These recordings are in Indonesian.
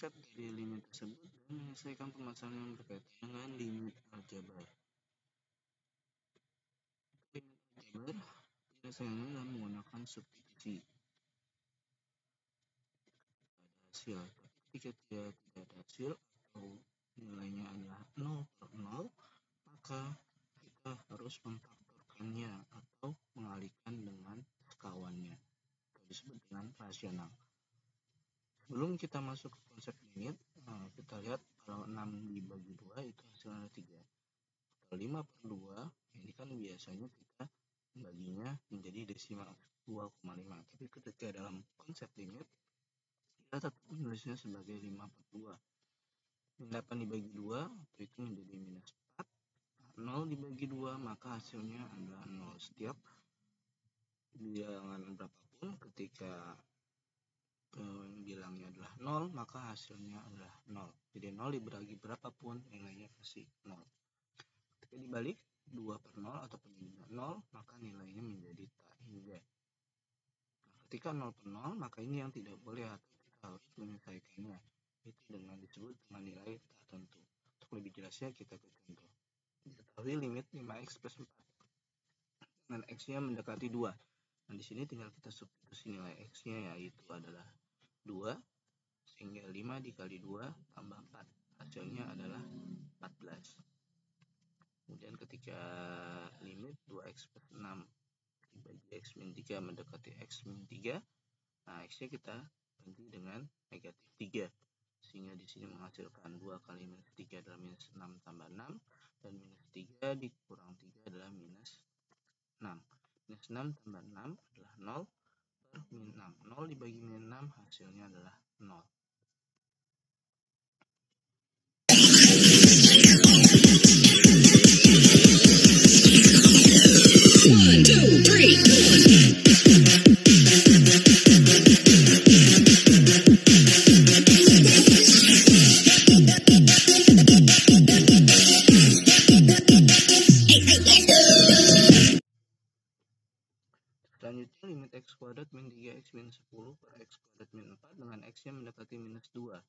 konsep dari limit tersebut dan menyelesaikan permasalahan yang berkaitan dengan limit aljabar. Limit aljabar biasanya dengan menggunakan substitusi hasil. Ketika tidak ada hasil atau nilainya adalah 0/0, maka kita harus memfaktorkannya atau mengalihkan dengan sekawannya, atau disebut dengan rasional. Sebelum kita masuk ke konsep limit, kita lihat kalau 6 dibagi 2 itu hasilnya 3. Kalau 5/2, ini kan biasanya kita membaginya menjadi desimal 2,5. Tapi ketika dalam konsep limit, kita tetap menulisnya sebagai 5/2. 8 dibagi 2 itu menjadi minus 4. 0 dibagi 2 maka hasilnya adalah 0. Setiap bilangan berapapun ketika bilangnya adalah 0 maka hasilnya adalah 0. Jadi 0 dibagi berapapun nilainya pasti 0. Ketika dibalik 2/0 ataupun 0 maka nilainya menjadi tak hingga. Ketika 0/0 maka ini yang tidak boleh atau kita harus menyelesaikannya. Itu dengan disebut dengan nilai tak tentu. Untuk lebih jelasnya kita ke contoh. Diketahui limit 5x plus 4 dengan x-nya mendekati 2. Nah, di sini tinggal kita substitusi nilai x-nya yaitu adalah 2 sehingga 5 dikali 2 tambah 4. Hasilnya adalah 14. Kemudian ketika limit 2x plus 6 dibagi x min 3 mendekati x min 3, nah x-nya kita ganti dengan negatif 3. Sehingga di sini menghasilkan 2 kali minus 3 adalah minus 6 tambah 6. Dan minus 3 dikurang 3 adalah minus 6. Minus 6 tambah 6 adalah 0 per min 6. 0 dibagi min 6 hasilnya adalah 0. Selanjutnya limit x kuadrat min 3x min 10 per x kuadrat min 4 dengan x-nya mendekati minus 2.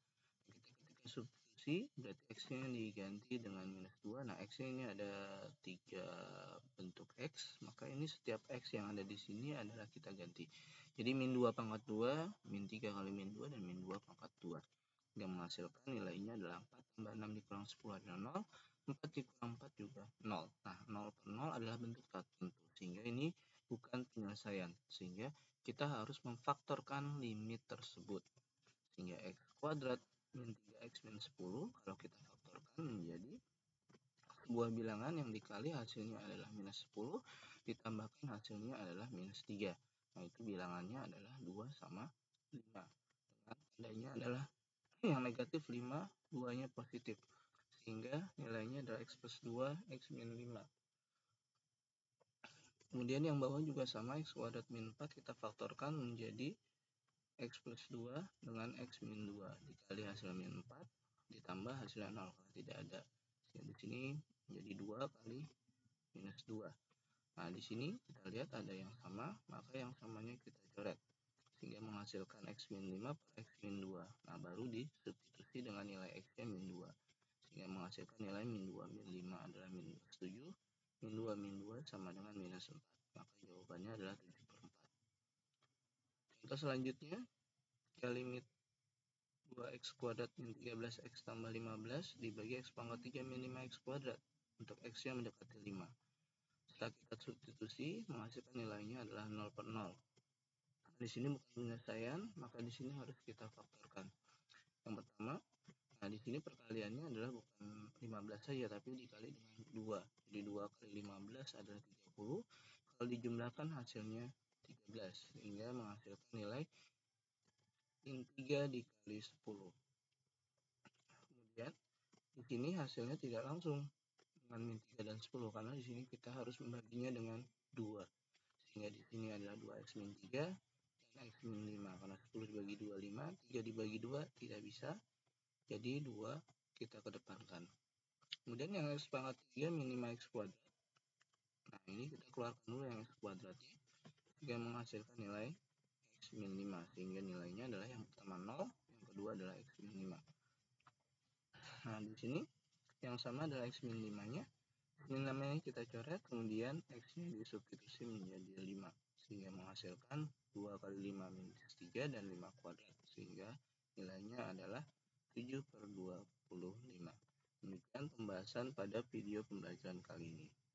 Ketika substitusi berarti x-nya diganti dengan minus 2. Nah, x-nya ini ada 3 bentuk x, maka ini setiap x yang ada di sini adalah kita ganti. Jadi min 2 pangkat 2, min 3 kali min 2 dan min 2 pangkat 2. Yang menghasilkan nilainya adalah 4 tambah 6 dikurang 10 adalah 0. 4 dikurang 4 juga 0. Nah, 0/0 adalah bentuk tak tentu. Sehingga ini bukan penyelesaian. Sehingga kita harus memfaktorkan limit tersebut. Sehingga x kuadrat min 3x min 10 kalau kita faktorkan menjadi sebuah bilangan yang dikali hasilnya adalah minus 10 ditambahkan hasilnya adalah minus 3. Nah, itu bilangannya adalah 2 sama 5. Dengan tandanya adalah yang negatif 5, 2-nya positif. Sehingga nilainya adalah x plus 2, x min 5. Kemudian yang bawah juga sama, x kuadrat min 4 kita faktorkan menjadi x plus 2 dengan x min 2 dikali hasil min 4 ditambah hasilnya 0 kalau tidak ada. Jadi di sini menjadi 2 kali minus 2. Nah, di sini kita lihat ada yang sama, maka yang samanya kita coret. Sehingga menghasilkan x min 5 per x min 2. Nah, baru disubstitusi dengan nilai x-nya min 2. Sehingga menghasilkan nilai min 2 min 5 adalah minus 7. Min 2 min 2 sama dengan minus 4. Maka jawabannya adalah 7/4. Contoh selanjutnya, jika limit 2x kuadrat min 13x tambah 15 dibagi x pangkat 3 min 5x kuadrat untuk x yang mendekati 5. Setelah kita substitusi, menghasilkan nilainya adalah 0/0. Di sini bukan penyelesaian, maka di sini harus kita faktorkan. Yang pertama, nah di sini perkaliannya adalah bukan 15 saja, tapi dikali dengan 2. Jadi 2 kali 15 adalah 30. Kalau dijumlahkan hasilnya 13, sehingga menghasilkan nilai min 3 dikali 10. Kemudian di sini hasilnya tidak langsung dengan min 3 dan 10 karena di sini kita harus membaginya dengan 2. Sehingga di sini adalah 2x min 3 dan x min 5. Karena 10 dibagi 2 5, 3 dibagi 2 tidak bisa. Jadi 2 kita kedepankan. Kemudian yang x pangkat 3 min 5x kuadrat. Nah, ini kita keluarkan dulu yang x kuadratnya. Sehingga menghasilkan nilai x min 5. Sehingga nilainya adalah yang pertama 0, yang kedua adalah X min 5. Nah, di sini yang sama adalah X min 5-nya. Min 5-nya kita coret, kemudian X-nya disubstitusi menjadi 5. Sehingga menghasilkan 2 kali 5 minus 3 dan 5 kuadrat. Sehingga nilainya adalah 7/25. Demikian pembahasan pada video pembelajaran kali ini.